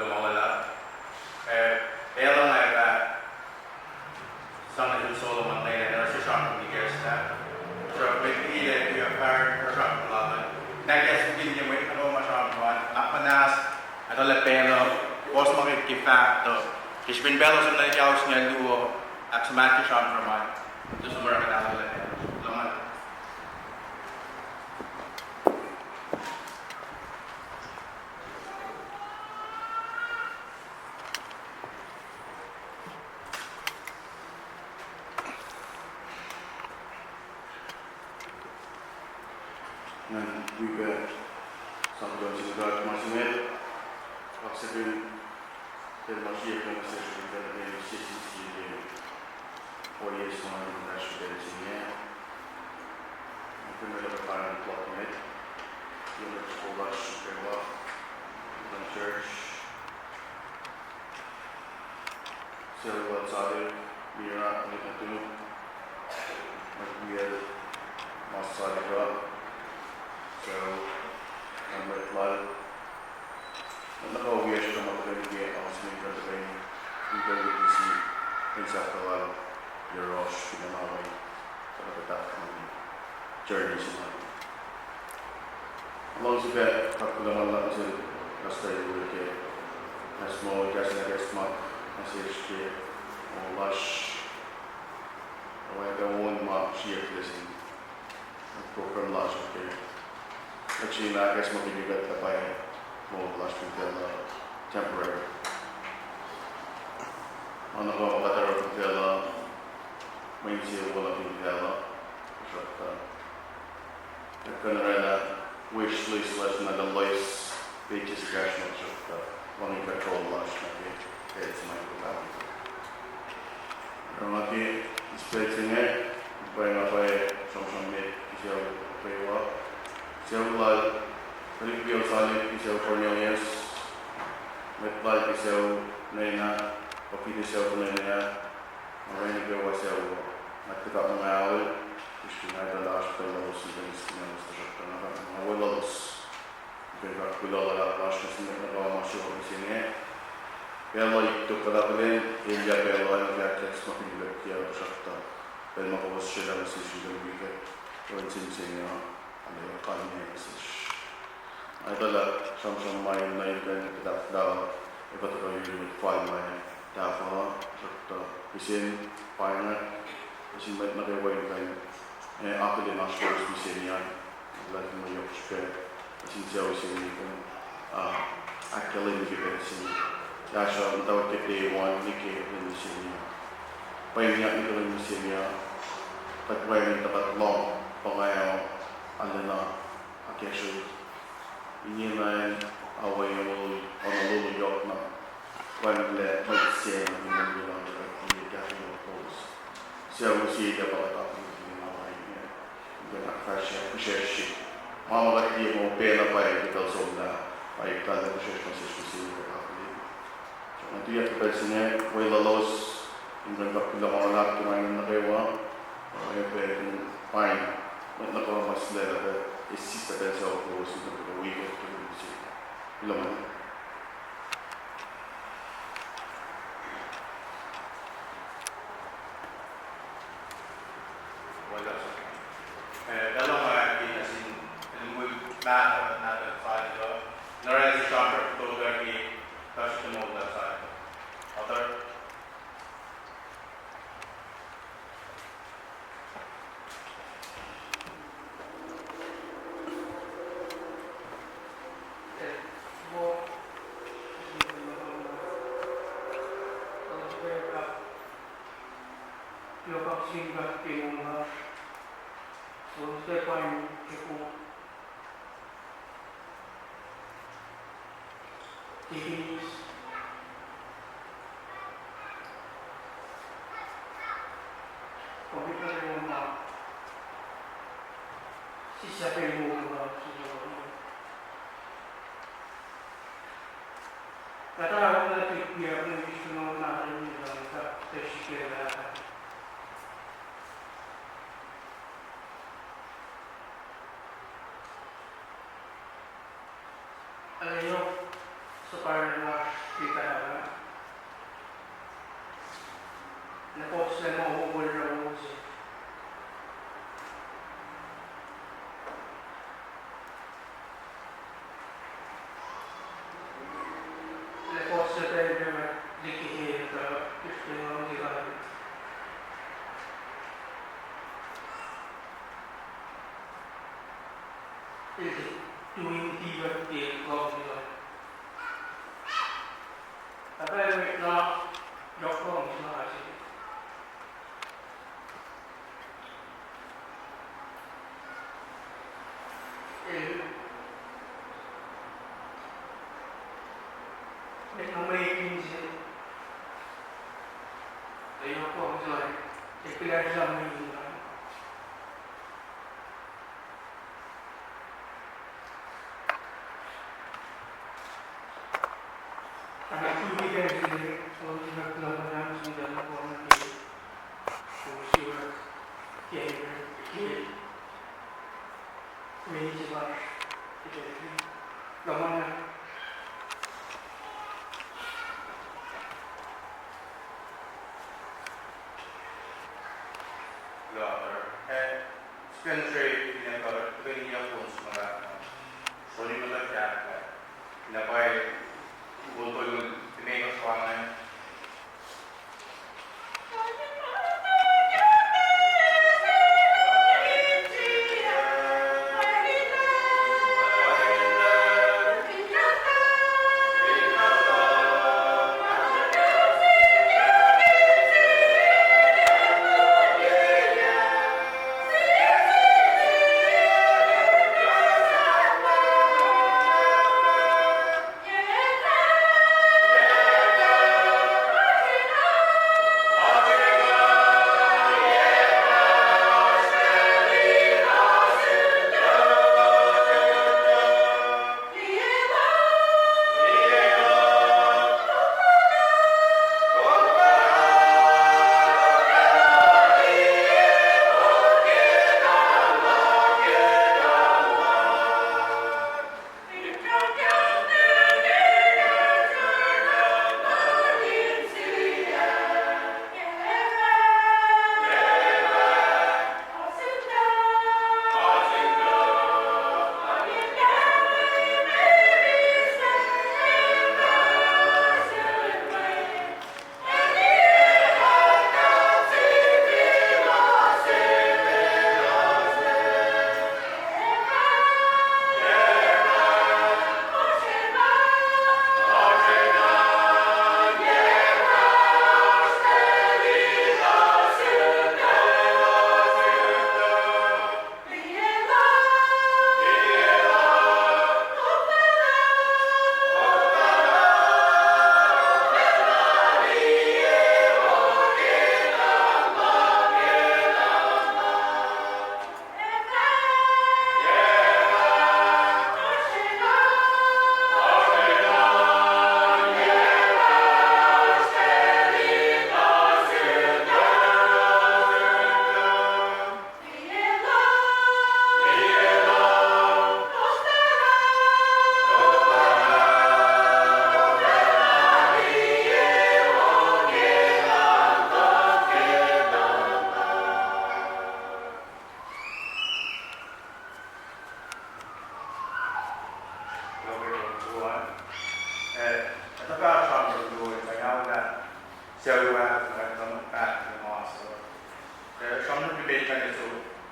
lumawala. Pero ngayon, sana yung solo mantay na si Sean Cornelius na. So, may pilit yung parang Sean Cornelius. Nag-guess din niya may ano masyadong napanas, ano lepeno, bos makikipag to. Kishbin Bello sa nalikaos niya luo at sumati Sean Cornelius. Ito sa mga kanala lepeno. Laman. And we were sometimes in the dark marshmallow. Oxygen, the machine can essentially get a 60 4 years on in the national engineer. I'm going to find a plot in it. The school rush, very well. The church. So outside, we are not going to do. Like we had outside the club. So, I'm very glad. Naka-wish ko makapagigay ako sa mga katabi yung gawin si Isaac your Rosh, pinamaway sa pagkatapos ng journey sa mga. Along sa bed, kapulaman lang sa Kastay Ulike, as mo kasi na guest month, as HK, o Lush, o ay gawin mga share listening, program Lush, okay. Actually, I guess mabibigat na pa mo last week temporary. Ano ko makataro ng may siya wala pinitela. Nagkana rin na wish list last na the list pages cash mo siya. Wanting control last na kaya sa mga kapatid. Pero mati, display siya pwede nga pa siyang mid siya payawa. Siya Salik Salik siya Cornelius, Metbal siya Nena, Papito siya Nena, Marina gawa siya nagtaka ng awal, gusto na ito lakas pa yung labos ng Pilipinas sa siya na mga walos, kaya kulala lakas na siya nagawa mga siya kasi niya. Pero ito pala rin, hindi pero ang nag-text makinig siya sa siya, pero makawas siya lang sa siya ng weekend, pero sinsin niya. Ano kanya message. Ay tala, samsung main na yun kan kita daw iba to yung file main dapat sakto isin pangat isin may nakaway kan ako din ang source isin yan lahat mo yung script isin siya isin kan actually hindi ka isin kaya siya ang tawag kay day 1 ni kaya rin isin niya pahinga nito rin isin niya pagway ng tapat long pangayaw ano na, actually, hindi na away yung Honolulu York na when let mag-siya na hindi lang hindi dahil yung post. Siya siya dapat ako hindi away niya. Hindi na fresh shit. Mga makakita mo pera pa yung ikaw sa una ay kada ko siya siya kapatid. So, nantiyak ko kasi niya, way lalos, yung nagkakila ko na kumain na kayo, ay pwede fine. Nako mas lera isista dessa o se do weekend to do isso. Ilan Wala sa. Dalawang mga kasi mul back na the side do. Nara is shopper to the touch the mold that side. Other Singkat yung so Stefan Kepo Tikinis Pagkita na yung sisapin mo katawag na tripya kung gusto naman natin yung sa Teshikera. Alam nyo, sa parang kita na po sila mahubol na uso. Na po sila tayo na likihin ito, gusto nyo ang ginagawa. Tuwing tibat ko nila. Tapi na doktor semua kasih. May pinsin. Tayo po ang sila. Ipilar sa mga anak tubigan sendiri, kalau tidak kelamaan sudah orang di usia kiai manajemen jadi kemana? Spin trade pinag-cover, ito yung phones mga Sony malagyan, pinapay bunto yung tinayos wangan.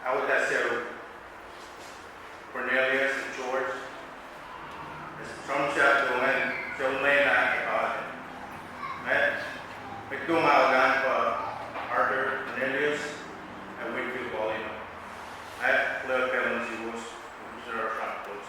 I would have said Cornelius and George. From siya doon, siya umay na ikaw. May tumawagan pa Arthur Cornelius and Whitfield Paulino. At Claire Pelon si Wus, who's our front close.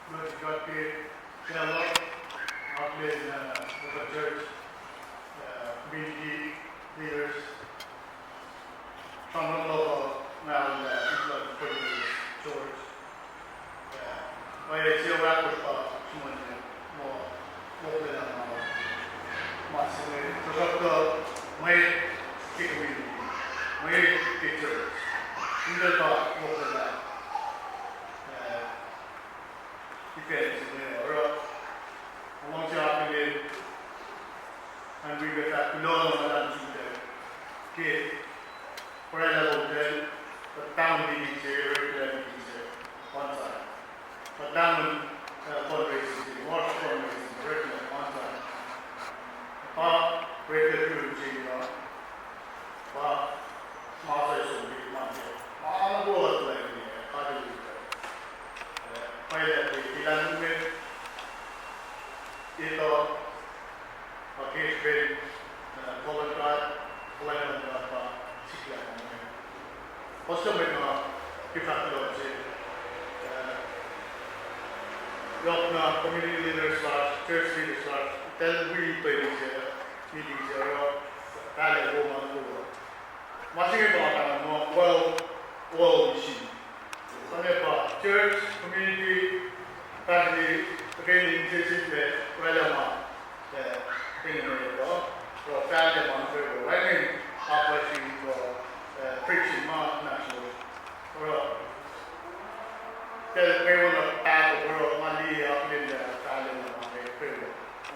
But got the fellow out with the church, community leaders, local now like Cornelius, George. Vai sia va questo sumone mo plena ma se prodotto mai che community mai che church in realtà mo plena dipende ora along the way and we get that below the che for a level then the town meetings here, regular meetings here, one side. But down fundraising, more fundraising, regular one side. Regular community, Masa is a big man here. All the world like here, how do you do that? Why that we done with it all, a case been volunteer, First of all, community leaders, church leaders, tell we meetings here, watching about well machine. Church, community, family, again, preaching national. They want to pass the world money up in the family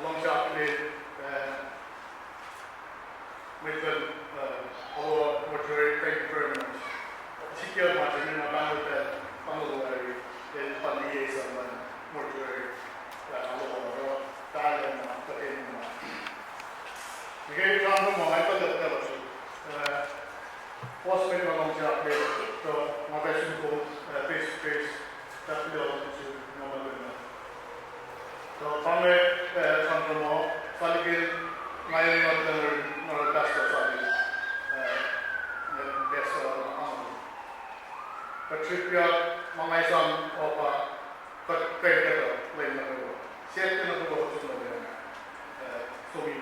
alongside with our mortuary, thank you very much. Secure much in Honolulu, the family is mortuary, we gave down the moment of the fellowship. What's been alongside so my best goes face to face, that's the other issue, no matter what. So, family, Salik, my not best of Salik, best of Honolulu. But trip your my son of but very better, like the world. Set in the world to so we may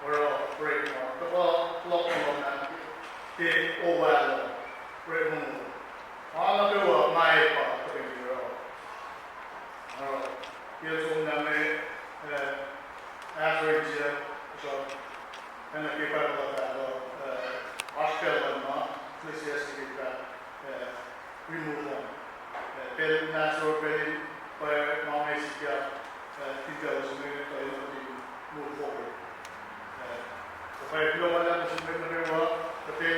or break more. The lock on that, the over break more. All of the my part of the world. Here's one that average shot and the people of that Australia, ecclesiastic remove one. Tell natural belly by Mama Sikia, details move forward. If I blow my lamp, but they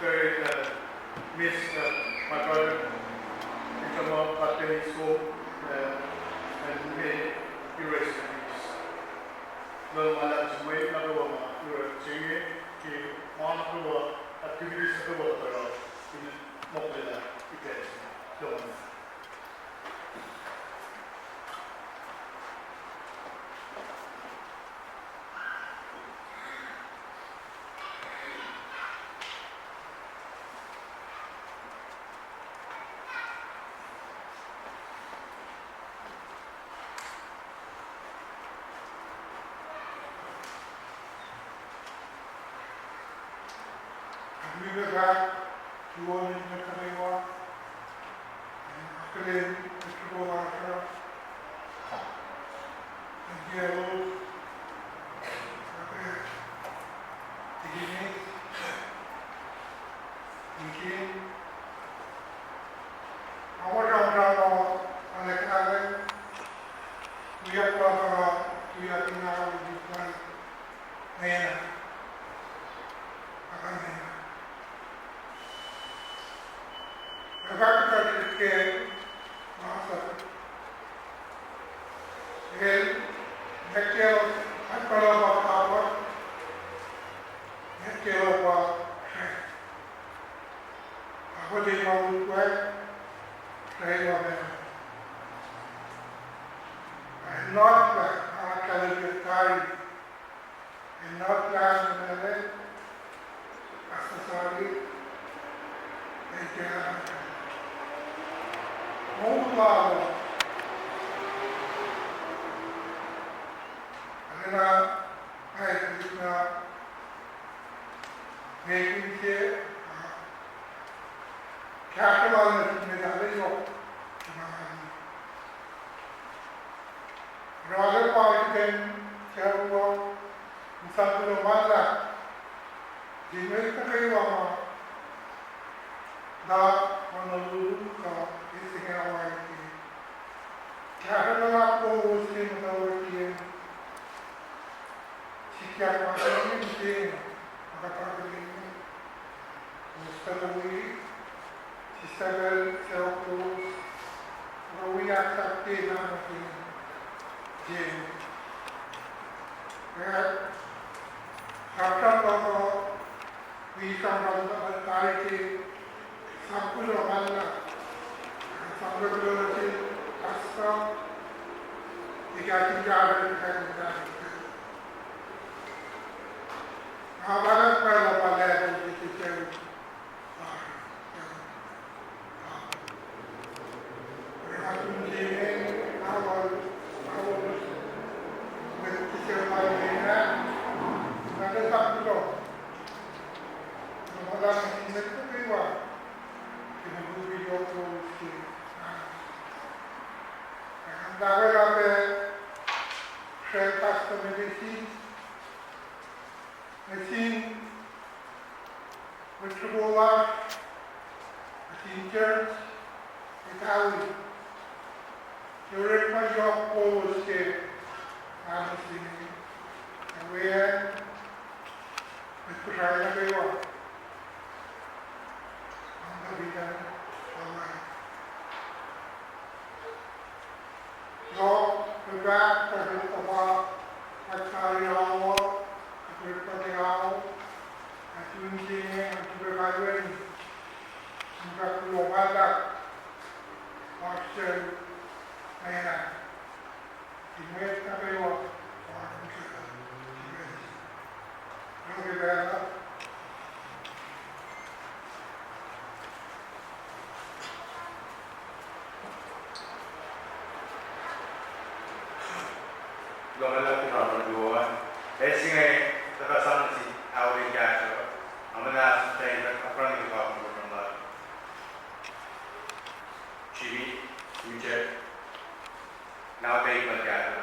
very miss my brother in terms of attending school and may erase the peace. Learn my lamp, may not go on, you are singing, one of the activities of the water in Mokla, it is. We were back to one in the Kalewa, and Kalewa, Mr. Golasha, and Yellow, Tigini, Niki. I want to know on the Kalewa, we have to now with one man. Agak ke masa, kecil kalau apa, kecil apa, aku di mau gue, saya mau. I'm not like kalau kita, I'm not like mana, asal muito claro. Ela é Neyse kârtı almasın medali yok. Rağmen partiden çevre misafir olmazlar. Dinlemek kayo ama da Honolulu ka isingin away ki. Kaya na po usin na usin sikya pa kami din makapagaling gusto na uwi si Sagal sa ako uwi at sakti na natin din. Kaya kapag ako wisang ang tayo ki sampulo mala sampulo ki asta dikati jalan kan Havalan pala pala di kita Rasul jene awal kita malena ada sampulo Malah ini tu kewa kita beri joko si Dapat apa saya pas medicine vegetable teachers Italy during my job was here honestly and where itu saya kewa anda bilang online no berat pada tempat mencari awal berpati awal Tunjingnya berkawan juga global Australia China ini tapi orang kita berbeda Global pinapagawa. Kasi nga, tapasan si Audi Castro. Ang mga tayo nagkakarang yung kapag ng mga Chibi, Future, now tayo magkano.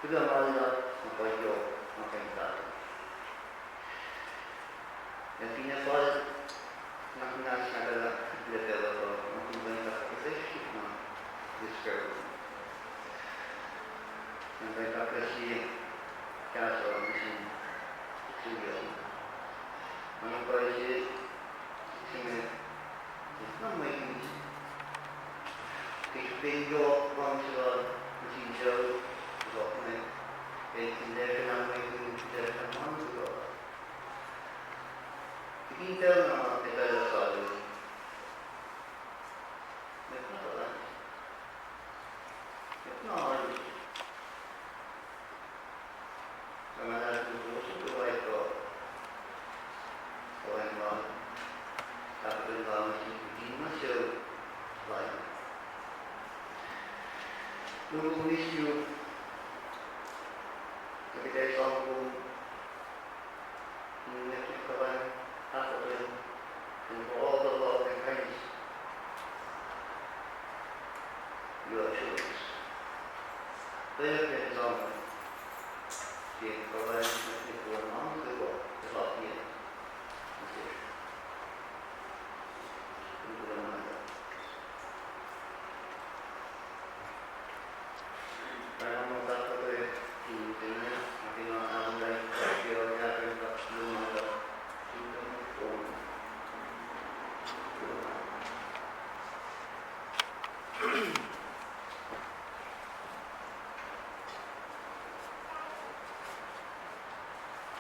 Sudah malah mengkoyo makan yang pinasal na pinasal level of movement organization na discovery. And then kasi kaso mission studio. Ano pa siya sini it's not making video functional procedure development. It's in there na making just a month ago. Kita na kita sabi.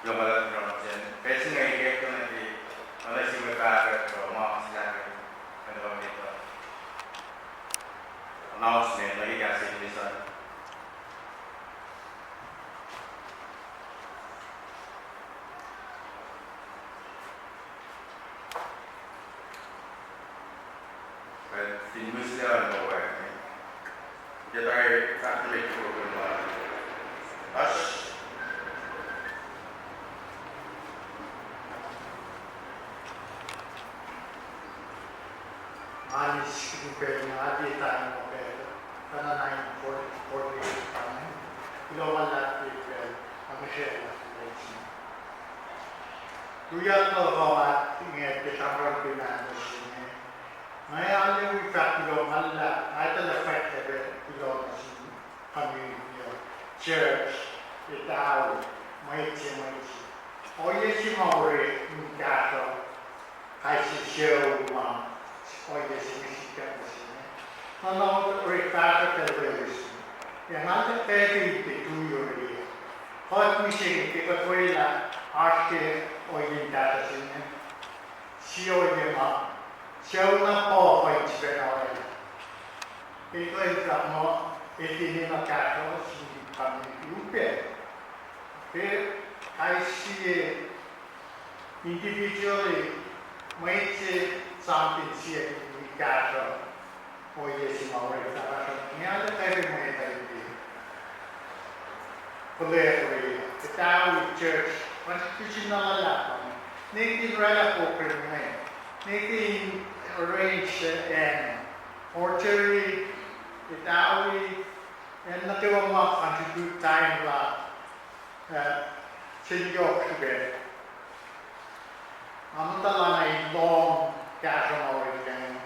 Yung malat ng dyan. Kasi nga i-get ko na wala si magkakat ko, mga kasilagan. Ano ba dito? Announcement, lagi kasi bilisan. But tinus nila ang bawa. Kaya tayo activate ko kung Anis Imperial Adi tayo mo pero kana 948 kami. Global Latin Imperial ang Michelle Latin. Tuya to kawan tingin kesamron pinano sini. Maya ali wikatilo malla ay talafat ebe ilo sini kami church itaw may oye si maure ngato ay si show ma oye significa così. Non ho rifatto per questo. E anche per il tuo io. Poi mi sembra che quella arte orientata si oye ma c'è una poca in generale. E questo e tiene una casa si fa più per ai individuali mette something sia in casa o si muove ne ha per moneta di potere e tao church ma ci non la ne ti rela po per me ne ti arrange and oratory e tao e na te mo contribute time la Salik bene. Amantala na long casa origen.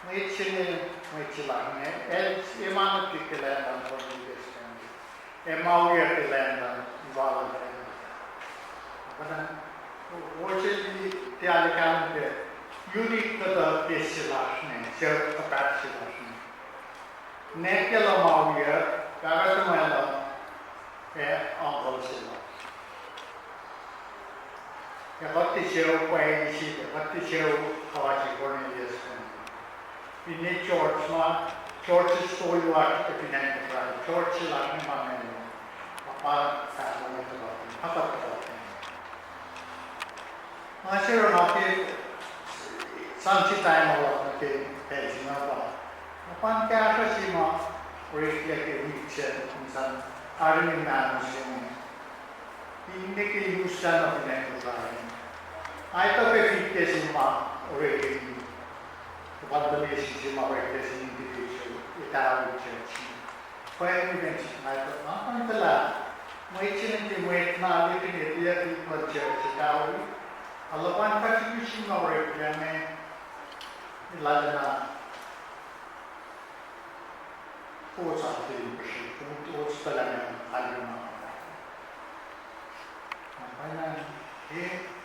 May chilang e mano tikelanda from the stand. E mauya kelanda volunteer. But what is the alakante unique to the pestilation, self capacity. Nekela mauya, karatamela e uncle sila. What the show by what the show Cornelius. In the church, church is so you are to be named church is like a man. Papa has one of the Papa. I say, some time of the Pezima. Upon Kashima, reflect a week in some Army man. Hindi use of the I thought if it is in my already what the relationship of an individual Italian church. When we mentioned, I thought, not on the lab. My chin in the weight, not looking at the people church Italian, Alawan contribution ng reklame lalo na po sa ating kasi tumutuos talaga ang kanyang mga kapatid. Makanya,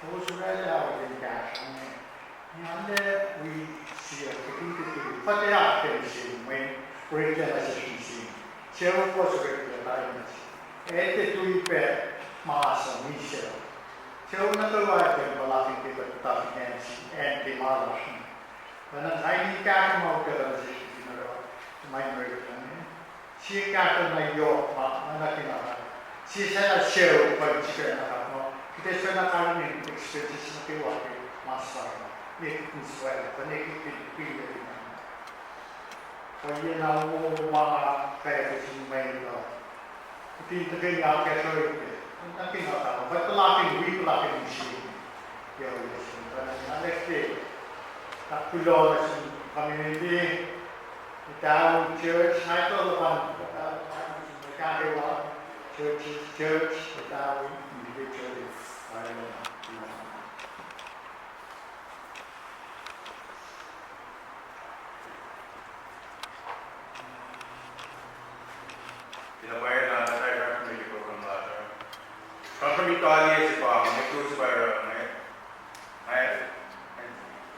KOSRAE organization and we see a particularly pati atin sin may organization sin. Siya po sa organization. Ete tuipe maasa misyo. Siya natulayan malaking kita and dimalas. Karena saya nikah mau ke organisasi sinaro, main mereka ni. Siya kata na yo mana kinara. Siya sana share pag-chicken na kamo. Kita sana kami experience na kiwari master. Ni Israel, panikit pilih na. Kaya na mo mga kaya kasi may no. Iti tagay ako kaya ang kinara. Ba't palapin we palapin siya. Yo yes. Next day. Takulo sa community, itaw church, na ito naman, magkakawa, church, itaw individually, Pinabayar na tayo ng community program lahat. Kung kami tali si Pang, may cruise by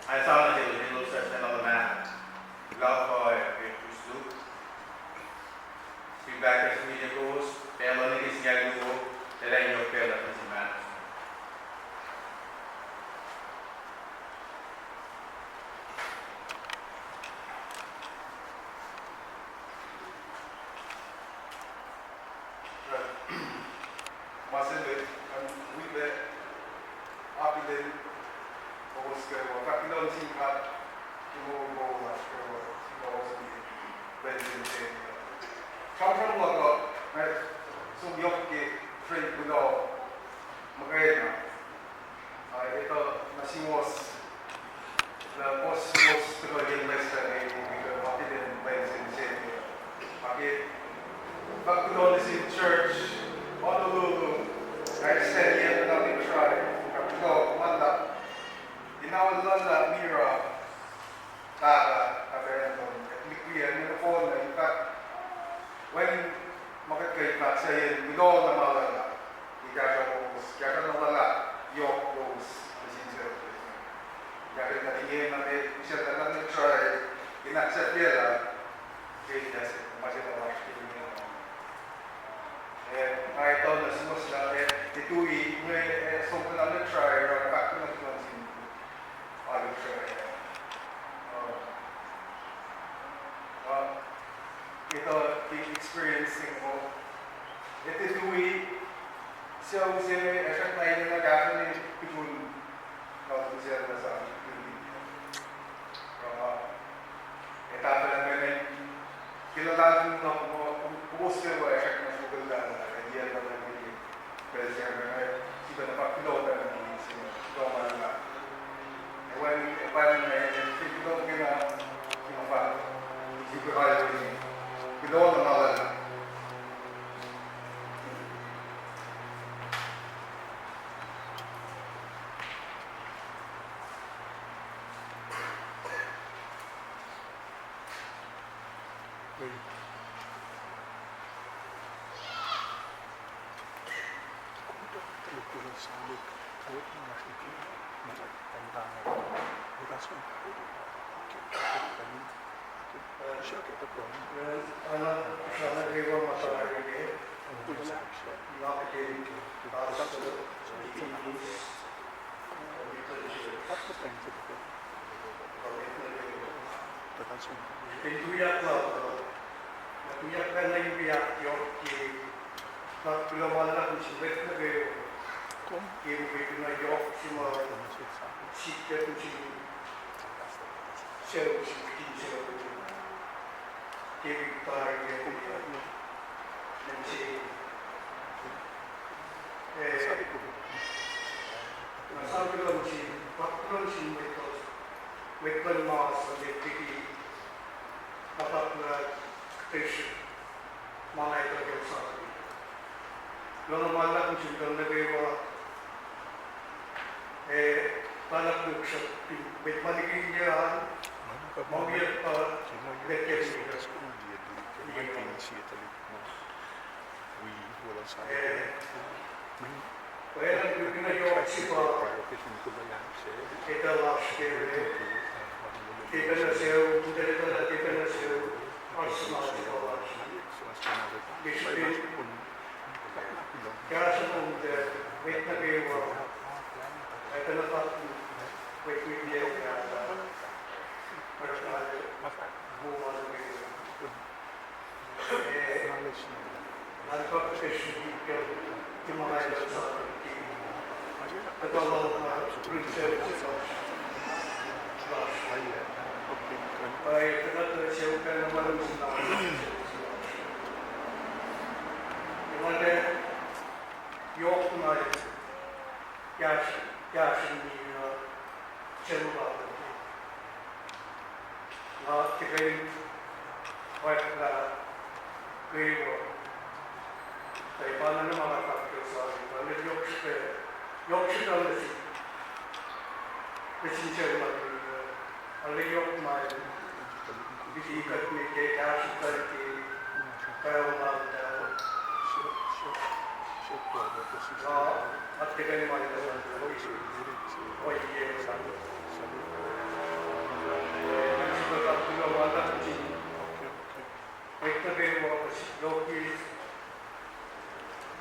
I saw that it was section on the map. Love for it was loop. Feedback as media goes, pero ni is nga go, tela yung pera ng si man. Masende, wibe, apile, oske, wakakilon singkat, kimo go maske, kimo oski, benzin sen. Kampan lago, subyok ke train kuno, magayna. Ito nasimos, na posimos kuno yung lesta ay apile benzin sen. Pagi, pagkuno si church. Honolulu, kahit steady yan na natin try. Kapito, kumanda. Dinawal lang na mira, tara, kaberendon. At likwiyan, yung phone na, in fact, when makikay ka sa yan, bilo na malala. Igagawos, kaya na wala, yok, rose, masinsero. Kaya na tingin natin, siya na natin try, inaccept nila, kaya kasi, masila I told the Muslim that the Dewey may something on the try or back to the closing on the try. Ito experiencing mo. Ito Dewey siya usir effect na yun na gagawin ni Pipun na usir na sa Dewey. Etapa lang ganun. Kilalanin mo pumusir mo effect na Google lang. Dia dalam ini presiden kita dapat pilot dan ini semua mana. When yang pilot kita apa? Jika ada ini pilot mana? Salik, Ibu itu na yok semua sikap tu sel sel kiri tarik dia dan si masal kalau si patron si metode mas sebagai tiki apa pula tes mana itu yang sah. Lalu malah pun sudah lebih Palakluksha, with Malikia, Mawir, Well, you can go cheaper. It allows you taken a sale, taken a sale, or smart. This is cash on the wait the way work. I cannot wait with the move on the way. I've got to to my the government I cannot show kind of York my cash in the cellular. Not the very quite grave. They found another factor, sorry, but Yorkshire on the sea. The teacher, only York my busy cut me, cash, 30, at the very money,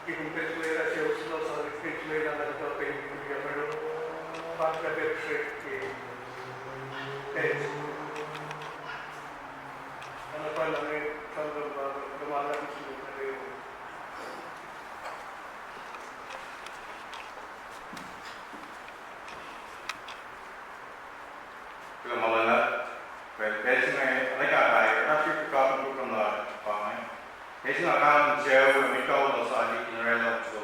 given Pennsylvania, she was not on the Pennsylvania and the pain to be a middle, but the bed trick is. And upon the way, from the Mala Institute, Kyllä mä olen ensimmäinen rekapäivä, ratsytty kaupunki from the fine. Ensimmäinen kaupunki Joe ja Mikko Salik in Relatives.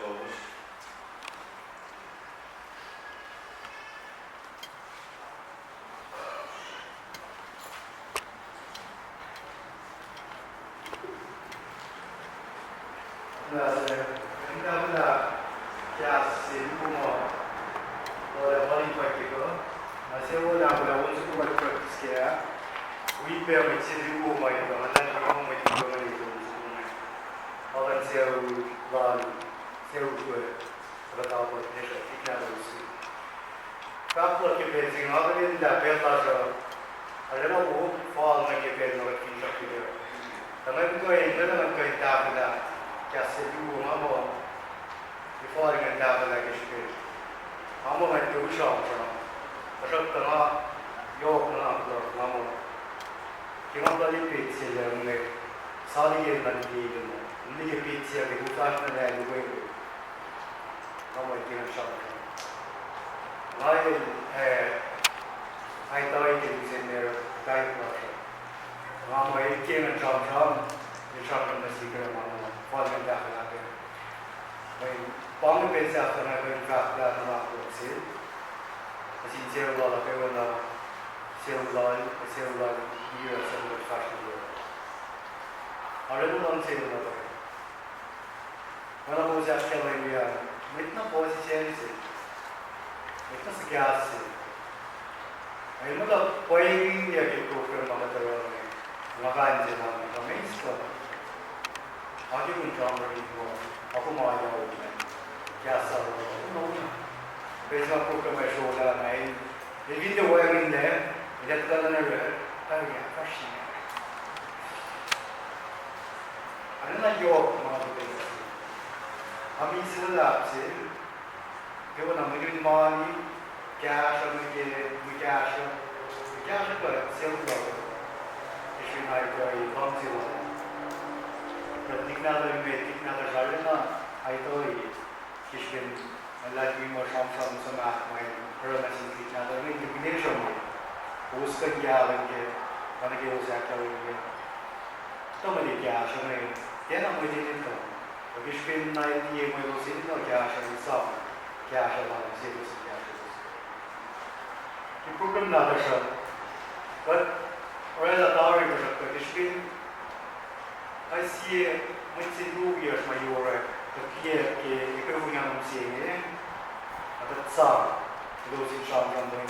losing Sean from the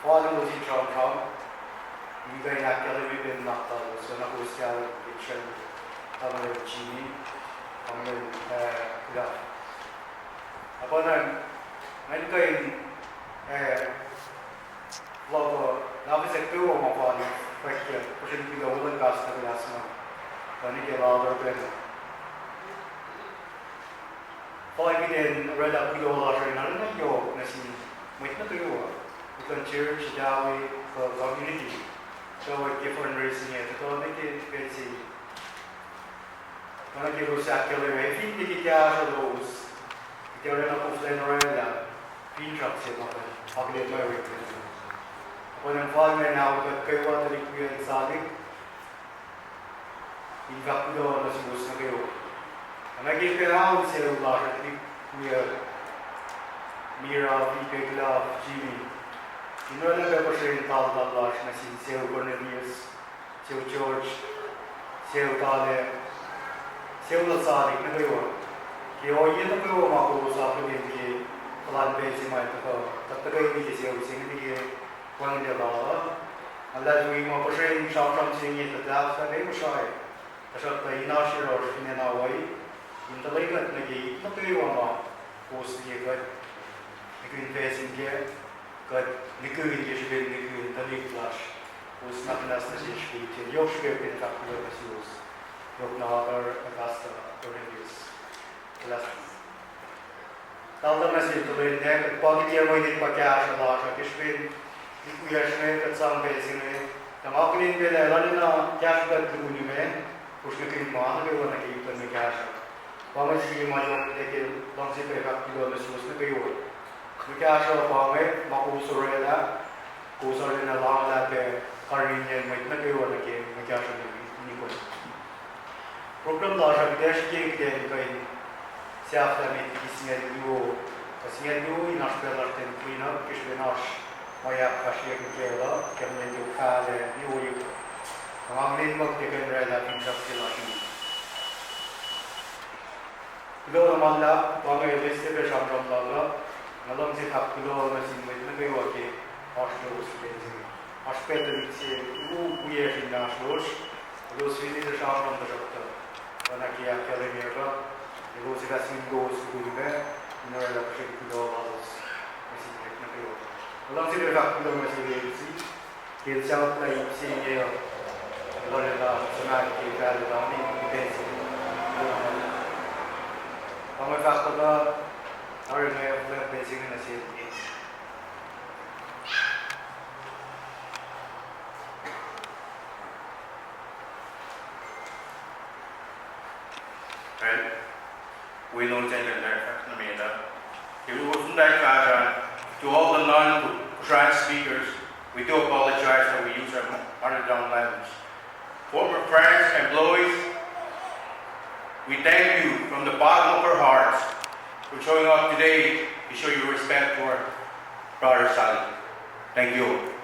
all losing Sean from you guys actually been knocked out so na KOSRAE kitchen tamale chini tamale kula apa nan kain logo nabi sektor mo pa ni question question ki lo ulan gas na bilasma tani ke law ben Pag din rela kilo la na na yo na si mit na tuyo ikan church dawi for community so what different reason here to make it fancy mana ke rusak ke le fin di kya so those ke rela ko flen rela fin truck se ma pag le ma ri when I'm following now the kewa the required Salik in Vakudo na si Gus na kayo Naging kailangan sila ulasat ni Kuya Mira, Pipegla, Jimmy. Inolang ka pa siya yung tal-tal-lash na si Cornelius, si George, si Tale, si Salik na kayo. Kaya yun na kayo makuusap din kaya palan si Mike ko. Tatagay ni si Sing ni Juan de la. Alam mo pa siya yung siyang singit at lahat na kayo siya. Kasi tayo na siya o siya ninaway. In the late nagi natuyo ma post niya kat invest in gear kat liquid yeshbel liquid tali flash post na class na siya shit yok shke pin taklo na sius yok na har agasta Cornelius class talda na siya tuloy ne pag niya mo din pagkaya siya la siya yeshbel liquid yeshbel kat sang besin ne tamaklin bela lalo na cash kat duni me उसके कहीं मान गए वो ना कि तो में क्या है पावर जी मालूम है कि लॉन्ग से पे आप किलो में सोचने पे हो मैं क्या आशा पावे माकोसरे ला कोसरे ना लांग ला पे कारिनियन में इतना पे हो ना कि मैं क्या आशा नहीं कोई प्रोग्राम लाशा विदेश के कहीं सियाफता में किसी ने दो इन आस्पेक्ट लाते हैं कोई ना किस बेनाश माया काशिया के केवला क्या मैं जो खाले नहीं Amagnin magtikin rela pinsak sila siya. Kilo naman la, pag may liste pe siyang ramdala, nalang si tap kilo na sinwit na kayo ake, ashlos pinsin. Ashpeta niksi, buye siya na ashlos, alo sili sa siyang ramdala. Wana kiya kya lemira, alo sila singo sigurime, inarela siya kilo alos, na sinwit na kayo. Nalang sila tap kilo na sinwit, kaya siya na ipsi niya, Lorela, Salik, Galvani, Benzi. Kami faktor na orang yang Benzi na siya. Well, we don't take it there, Nameda. It wasn't that bad. To all the non-KOSRAE speakers, we do apologize that we use our underground language. Former friends, employees, we thank you from the bottom of our hearts for showing up today to show your respect for brother Salik. Thank you.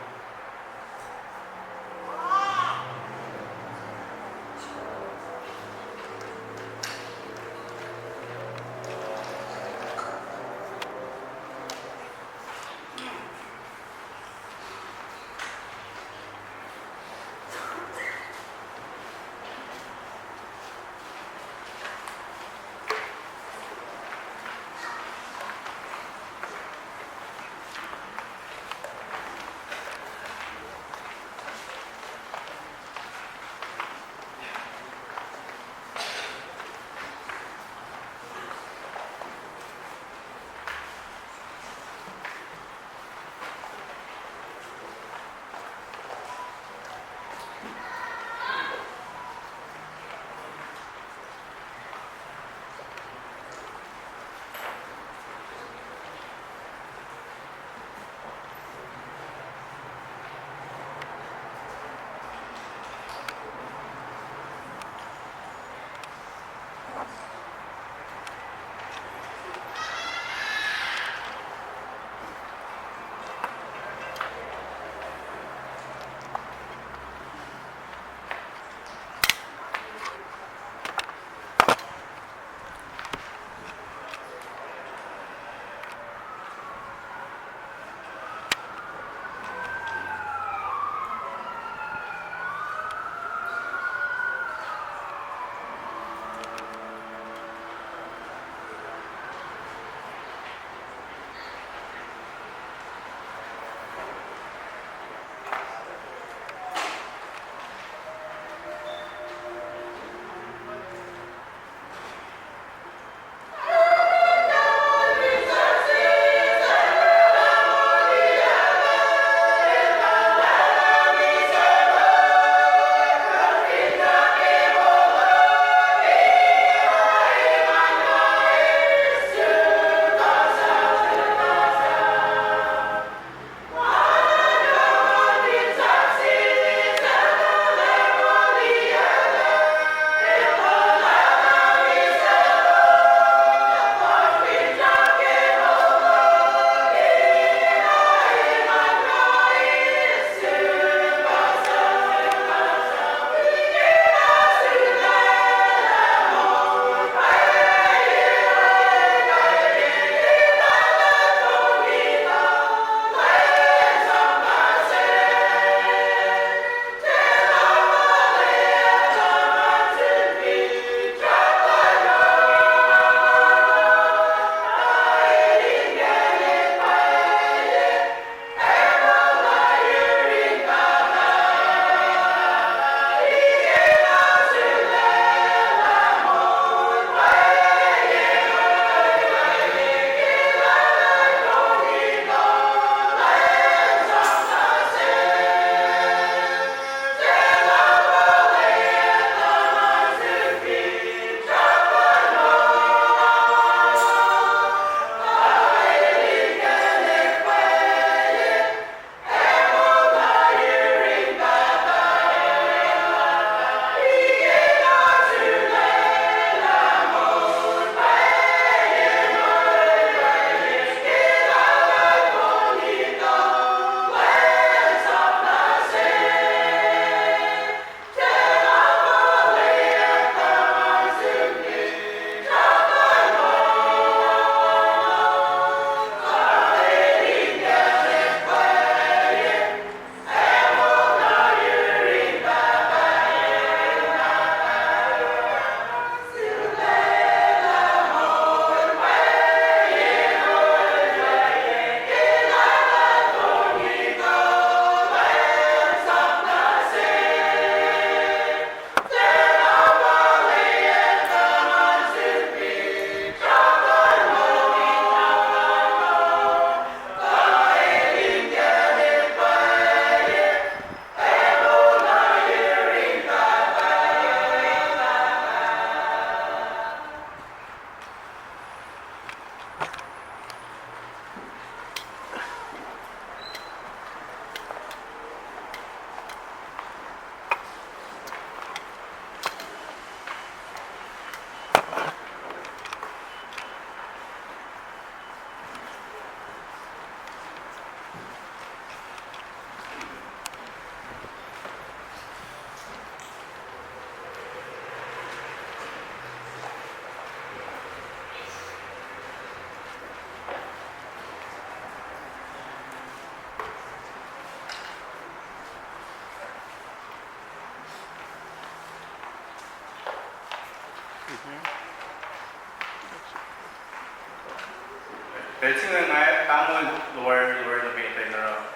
Pero sino nga tamo lower the painter na.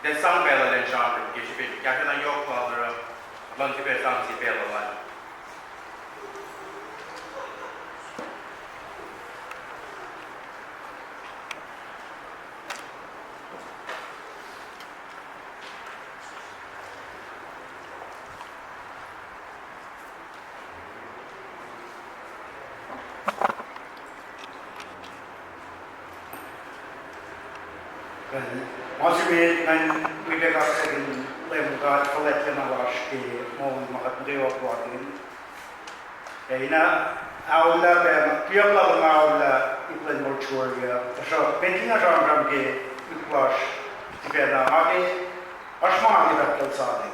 Then some pelo then chamber gives you kaya na yok color abang si pelo si pelo man. Once we got a second level guard for let them wash the more material walking. Our lab, pure love our England mortuary, so painting around from the wash together. Ashman is at Salik.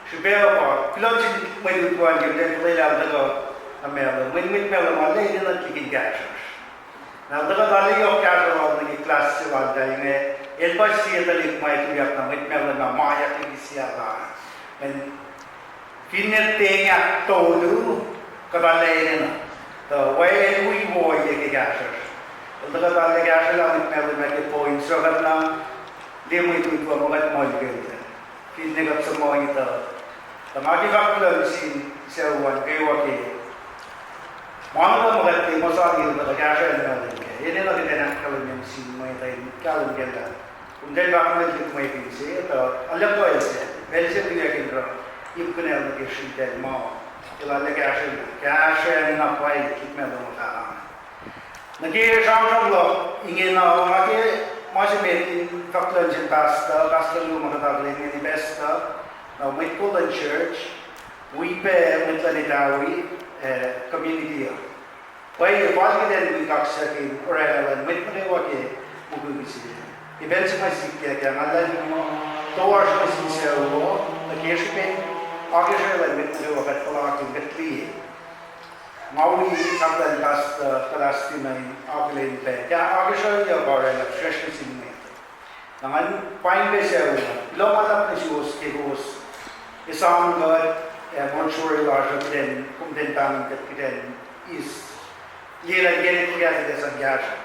She bear apart, plunging when you go and you then lay out the go a melon. When we melon are laid in the kicking gashers. Now the valley of cattle on the class of our day, el passi the lik mai tu yak na mit melon na maya ki sia la. When finner tenga tolu kadale na. The way we boy ye gashers. The valley gashers on the melon make a point so that na limu tu ko mo gat mo gel. Finne gat sa mo ito. The magi faklo sin sa wan kay waki. Mano magati mo sa iyo na gasher na din. Ini na din ang kalon sin mo tay kalon gela. Kung dahil ba mo dito may pinsi ito alam ko ese. Well se piya kindro. Yung kunel ke shite mo. Ila le gasher na pai kit me do ta. Nagi sham lo ingin na magi mas meeting faklo sin pasta lu mo ta ni besta. Now with Poland Church we be with Lanitawi community. Why why then we got second or and with me what we see. Events my sikia kaya ngalan mo towards my sincere wo the case pe August and with me what pala to get three. Maui sampai last Palestine Auckland pe. Ya August ya bara na fresh sin me. Nangan pain be se wo lo mala precious ke hos isang God mortuary larger than kumdentan den is lila gene kuya de sa gyasha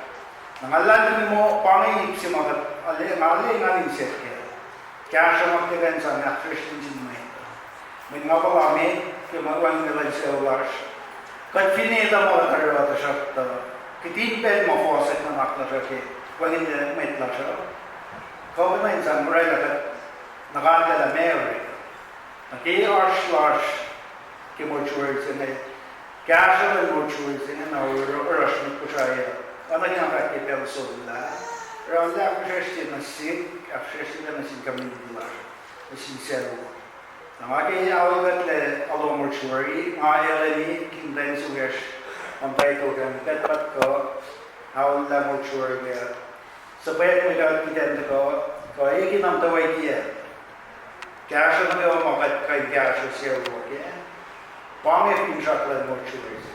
nangalan mo pangi si mga ale ngani setke gyasha mo tegen sa na Christian din may nga pa kami ke magwan nila sa large kat finita mo karwa ta shot kitin pel mo faucet na makla ke wangin de may tlasha ko ba insan muray na nakakala Mary okay large ke mortuary sa gasher and mortuaries in our Russian Kushaya. I'm not going to get so la. Around that Christian and sick, a Christian and sin community large. The sincere. Now I get out of it along mortuary, my LNE, King Len's wish on Baito and that but go out the mortuary there. So when we got to them to go again on the way here. Gasher and the Mokat Kai Gasher Sierra again. Pangis pinchaklan mortuaries.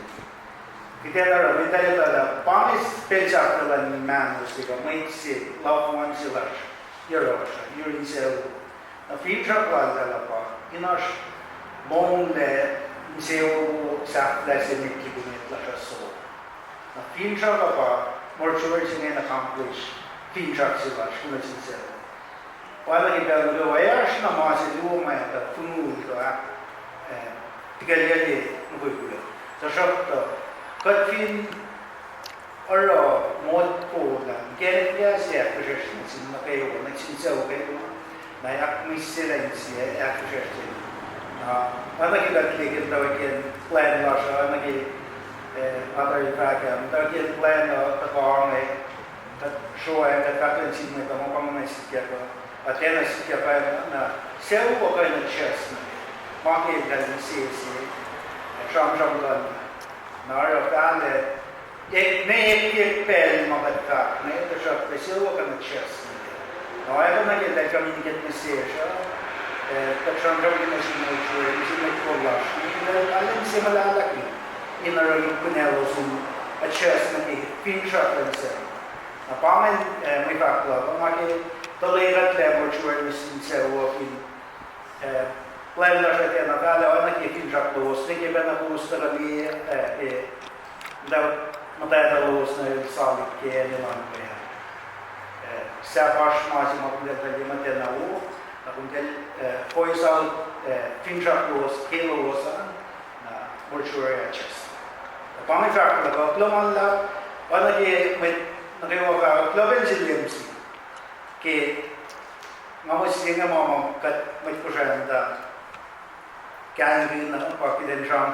Kita lara mitay lara pangis pinchaklan ni manos kita may si loved ones sila yorosha yurin selo. Na pinchaklan lara pa inas mong le selo sa lesson ni kibunit lara so. Na pinchaklan pa mortuaries ni accomplish pinchak sila shuna selo. Wala kita lo ayash na masi luo may ta funu ito Tiga-tiga nukuy-kuya. So, shop to. Katfin aro mod ko na get niya siya profession sin na kayo nagsinsaw kayo na akmis sila siya profession. Kita daw again plan la siya other program daw again plan ta ko ay show ay katon sin mo pa mo siya ko. Atena siya pa na siya ko kayo na chess. Market dan CC Trump dan nara fande ek pel magata na ito siya special ka na chess no ay na kita communicate message ta Trump dan na siya mo si may collage ni alam si malalaki inara yung kunelo sum a chess na pin shot lang siya na pamen may fakla pamaki tolerat le mortuary sin sa walking Plan la siya na kala o nakikinjak dos, hindi ba na gusto kami daw matayatalos na yung Salik kaya nilang kaya. Sa pasmas yung mga kundal matay na u, na kundal koisal finchaklos, kilosan na mortuary chest. Pangifak na ba, plaman lang, panagi nakiwa ka, klaben silyemsi. Kaya mamusin nga mga kat may kusyanda, kaya hindi na pakiden siyang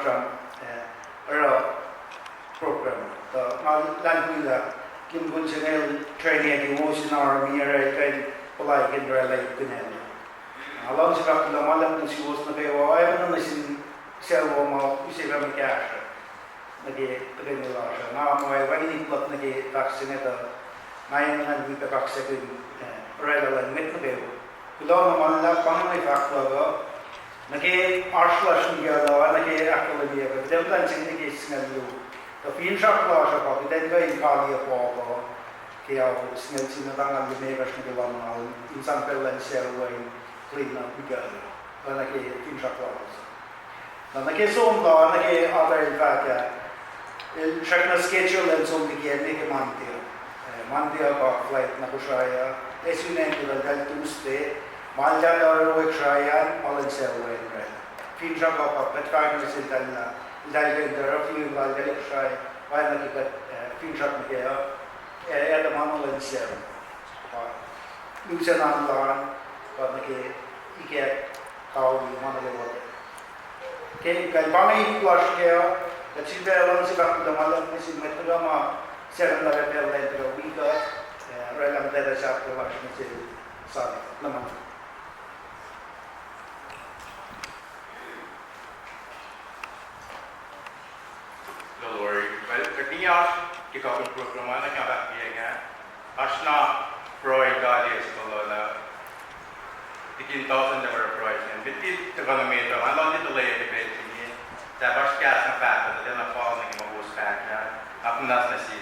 program. Lan nila kim kun sinel training yung usin army ay kay palay kin relay kunel. Along sa kapila malam ng siwas na kayo ay ano na sin selwa mo isira mo cash. Nagi tagay nila siya. Na mo ay wani plot nagi vaccinate ngayon nga hindi ka vaccine relay mit na kayo. Kilo naman lang pangay faklo nagi arslash niya daw nagi akalabiya. Devlan sin nagi singalu. Tapi insya Allah siya kita juga ingkali apa kaya sinatanggal lumegas na gawa mga insan pelan serway clean up bigal na insya Allah na nakisumba other fact check na schedule and so bigyan ni mantia ba flight na KOSRAE esunen ko dal Tuesday malya daw work raya all serway insya Allah patfag na sila na dahil the few valid try while nakikat finshot na kaya ada mana lang siya lusa na lang pag ikat kau di mana lewat kaya bangay flush kaya kasi lang sila kung malam kasi may programa siya na repel na ito week relang data sa flush na sila Salik naman. Don't worry. Well, katiya kita pun program mana kaya bakiya asna Freud dali sekolah tikin thousand number Freud and bitit economy to along the lay debate ini dapat gas na fact that na fall ng mga fact na apnas na si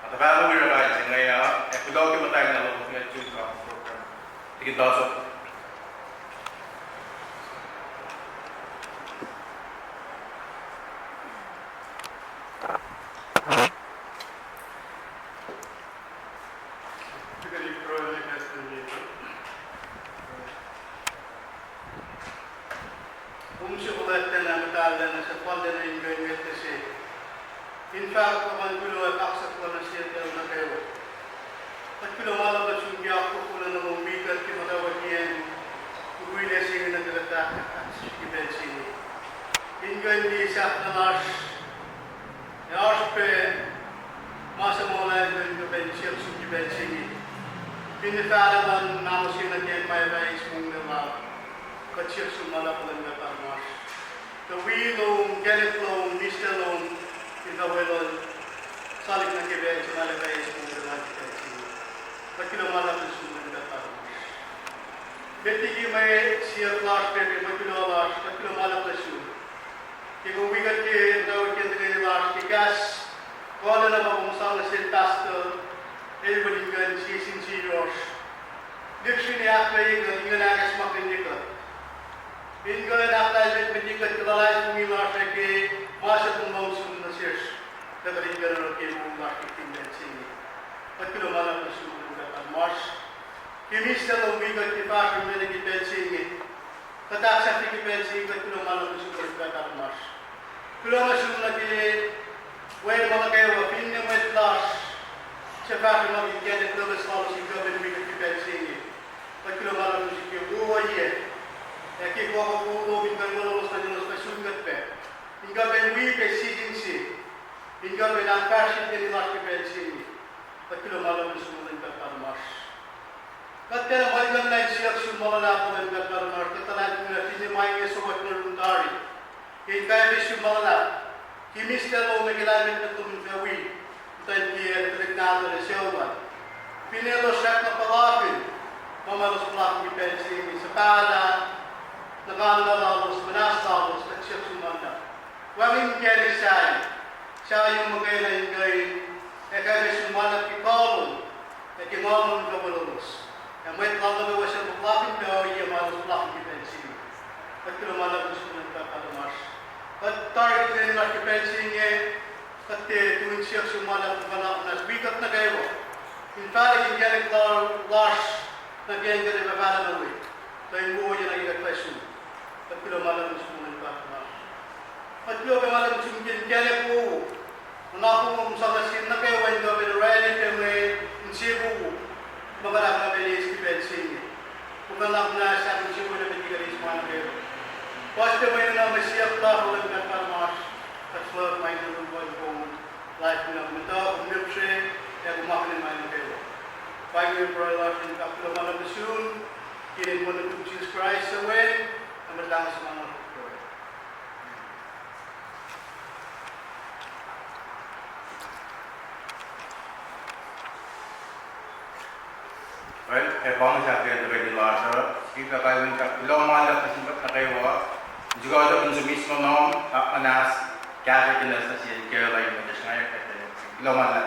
at value we realize ngayon kudaw kita tayo na lubos ng choose program tikin thousand In fact, kapag kulo ay aksak ko na siya tayo na kayo. At kulo malabas yung biyak ko kulo na umigat kaya matawag niyan kukuwi na siya na nagalatak at sikibet siya. Hingga hindi siya na lars. Lars pe masa mo na yung gabet siya sikibet siya. Pinifaraman na mo siya na kaya may rais mong naman. Kat siya sumala ko lang na parmas. The wheelong, genetloong, mistelong, ito welon Salik na kibet sa malakay sa mga lagi pag kinamala ko sumunod na parang betigi may siya class pwede pag kinamala ko sumunod kung wigat ke tawag kaya nagay lars kikas wala na makumusang na sintas to everybody sisin serious diksyon niya at may hindi nga nakas makinikot hindi nga nakas makinikot kalalay kung yung lars ay masa kung mausun na sirs nagaling gano'n kayo mong marketing na siya at kinumalang na sumunod na mars kimis na lumigat kipasyon na nagipensing kataksan nagipensing at kinumalang na sumunod na mars kinumalang na sumunod na way mga kayo pin na may class sa bakit magigyan at labas policy government nagipensing at kinumalang na siya buhay kaya kikuha ko pulo bintang malalos na nyo na sumunod pa hingga ben wipe siginsi hingga ben angkashin din mas kepensi patilo malam sumunod ka parmas katena maglan na siya sumala ko ng parmas katalan ko na tinimay sa wat na rundari hingga ben sumala kimistelo megilamin na tumingawi tayo kiya regnado na siya pinelo siya na palapin mamalos plak kepensi sa pada nagalalos manasalos at siya sumanda wangin kaya siya yung magkailan gay kaya sumalat kipalon at imamun kabalos ang may tlagawa siya maklapin ka o iya malos plakong kipensi at kilumalabos ko ng kapalamas at target na nila kipensi niya Kasi tuwing siya sumalang panahon na bigat na kayo. In fact, yung galing lars na galing ka rin mapala na uwi. Tayo buo niya naging nagpwesun. At pinamalang gusto mo ng patma. At yung pinamalang gusto mo galing buo. Manakong sa kasin na kayo, when the Venerable kami in Cebu, mga nakabilis kipensing. Kung anak na sa akin Cebu na bitigalis mo na kayo. Basta may na masiyap lang ulang nagpamas at swag may naluluan kong life na kumita, umipse, kaya kumakalin may na kayo. 5 year for Allah in Kapila Malabasun, kinin mo na kong Jesus Christ sa way, ang matlang sa mga kapitoy. Well, bang sa akin ready lasa. Kita kayo ng ilang malat na simpat na kayo. Juga ada pun semismo nom anas kaya kita sa siya kaya lain macam saya kata. Ilang malat.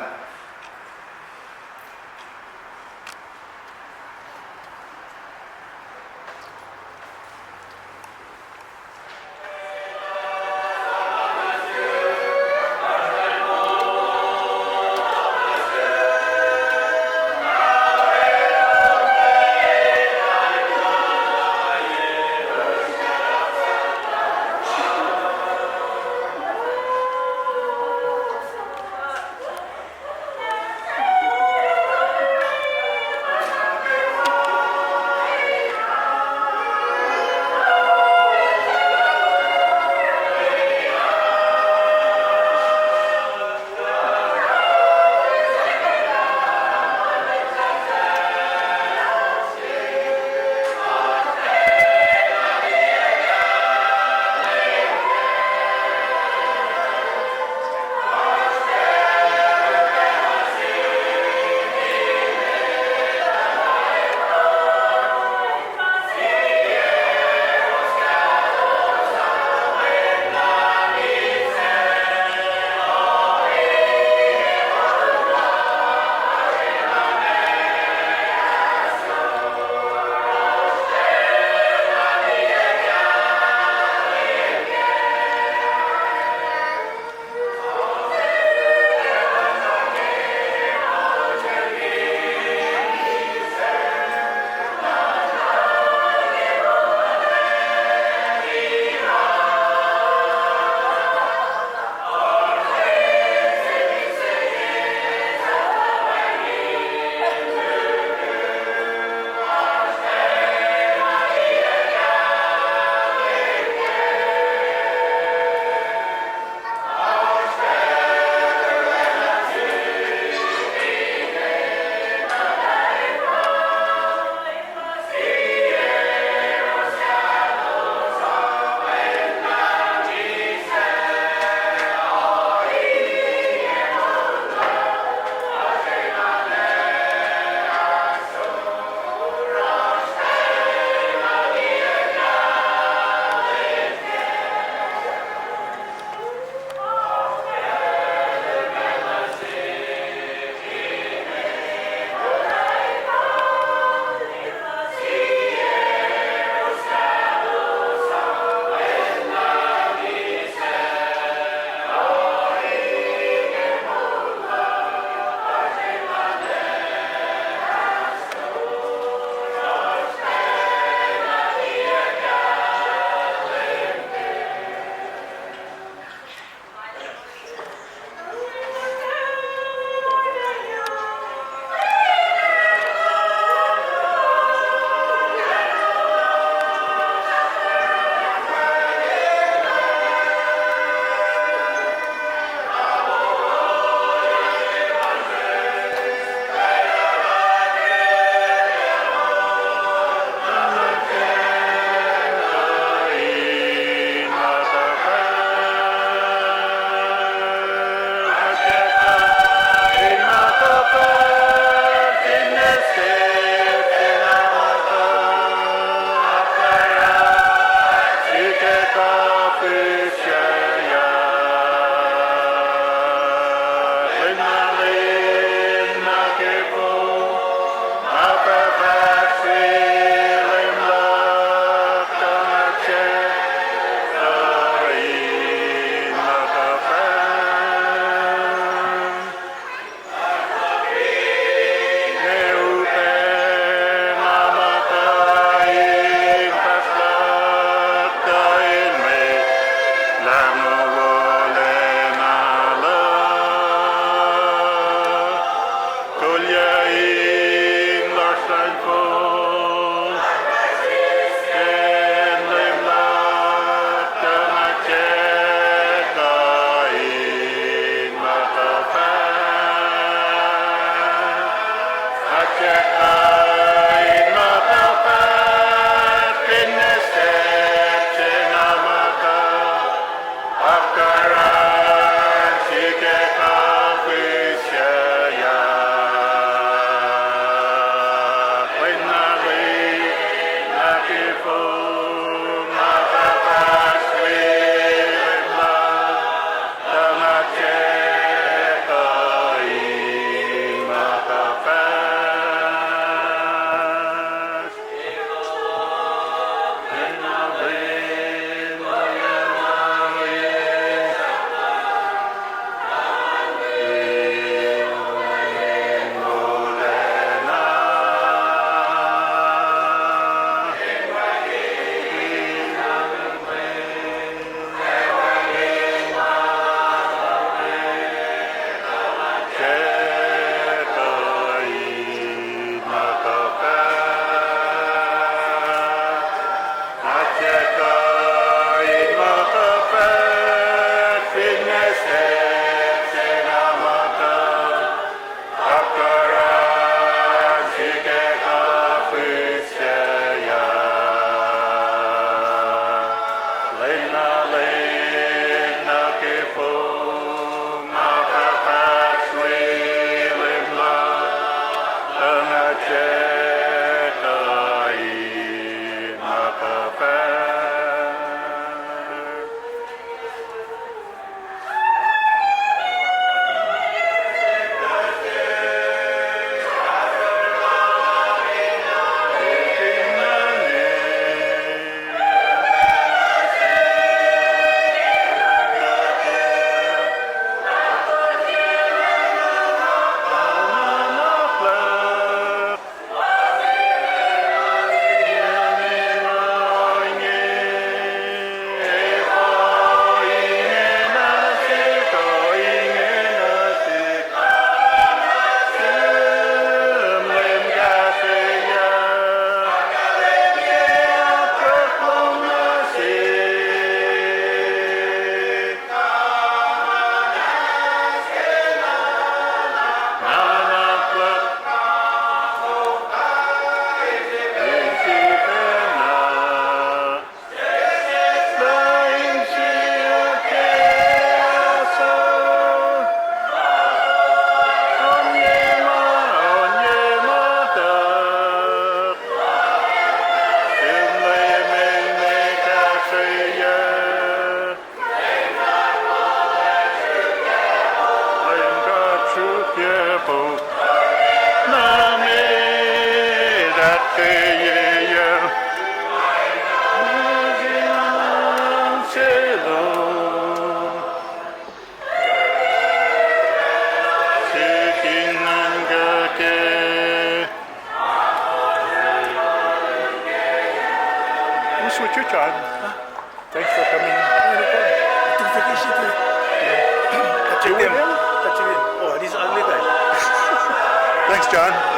Who's with you, John? Thanks for coming. To vacation to You with him? touch him. Oh, this ugly guy. Thanks, John.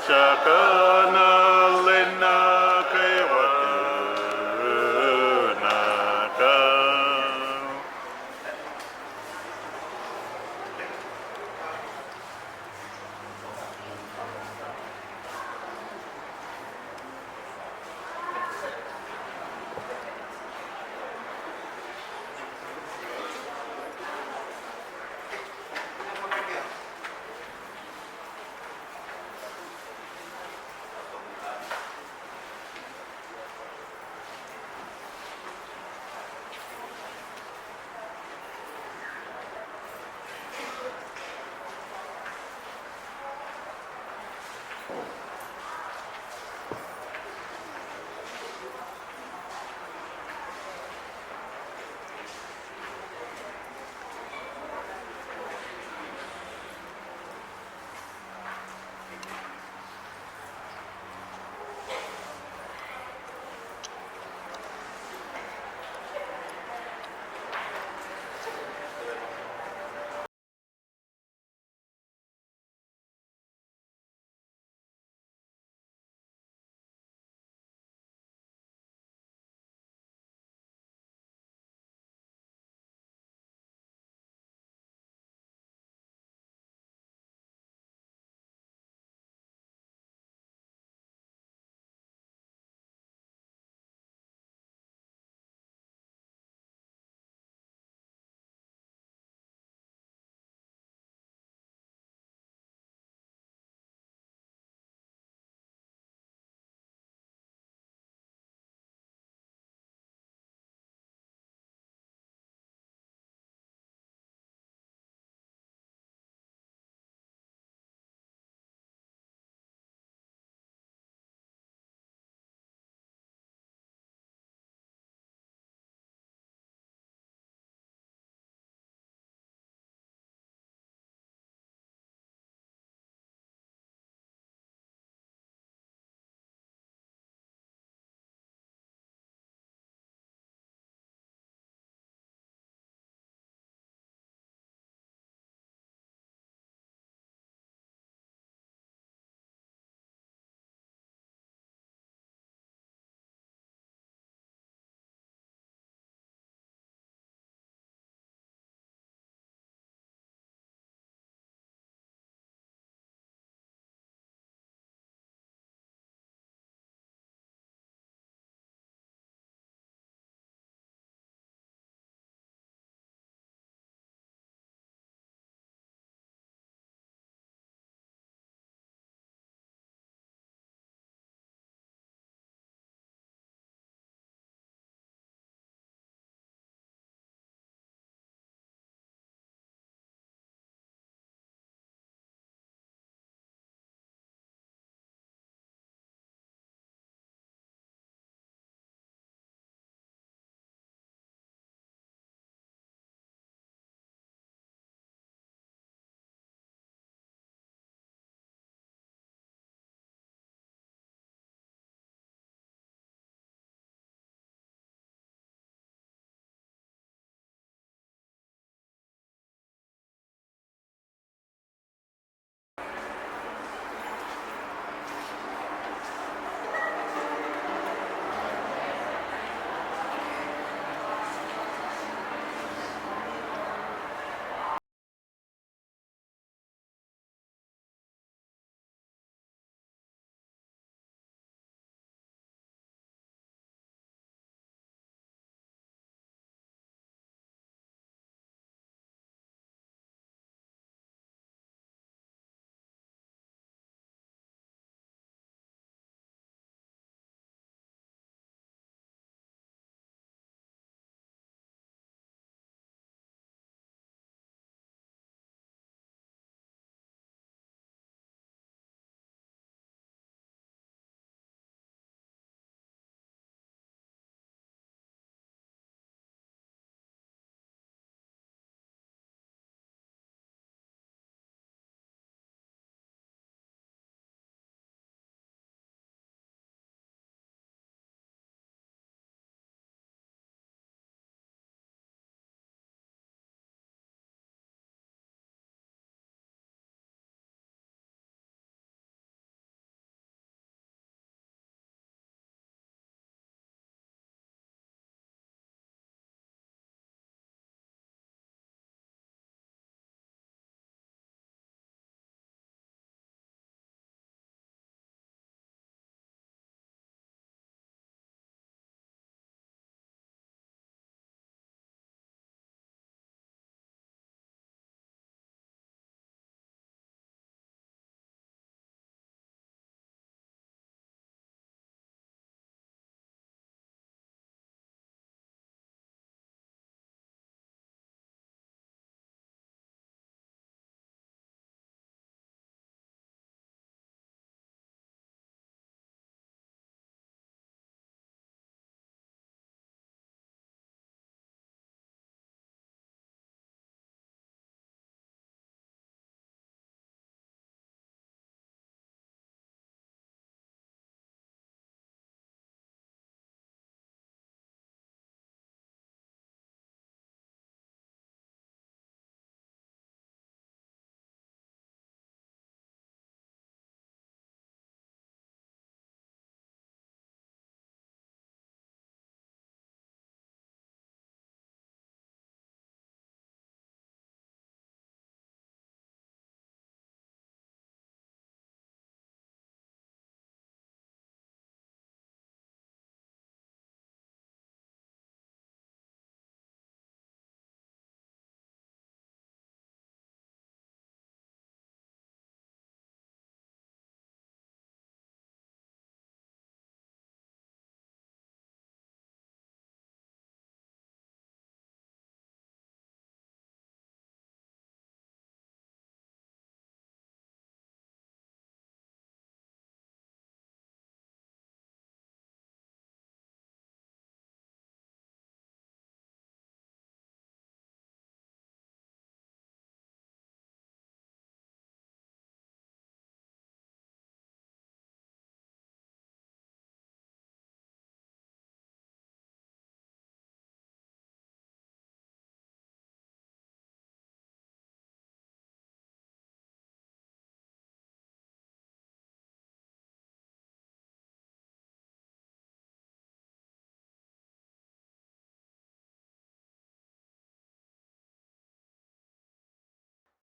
Sakana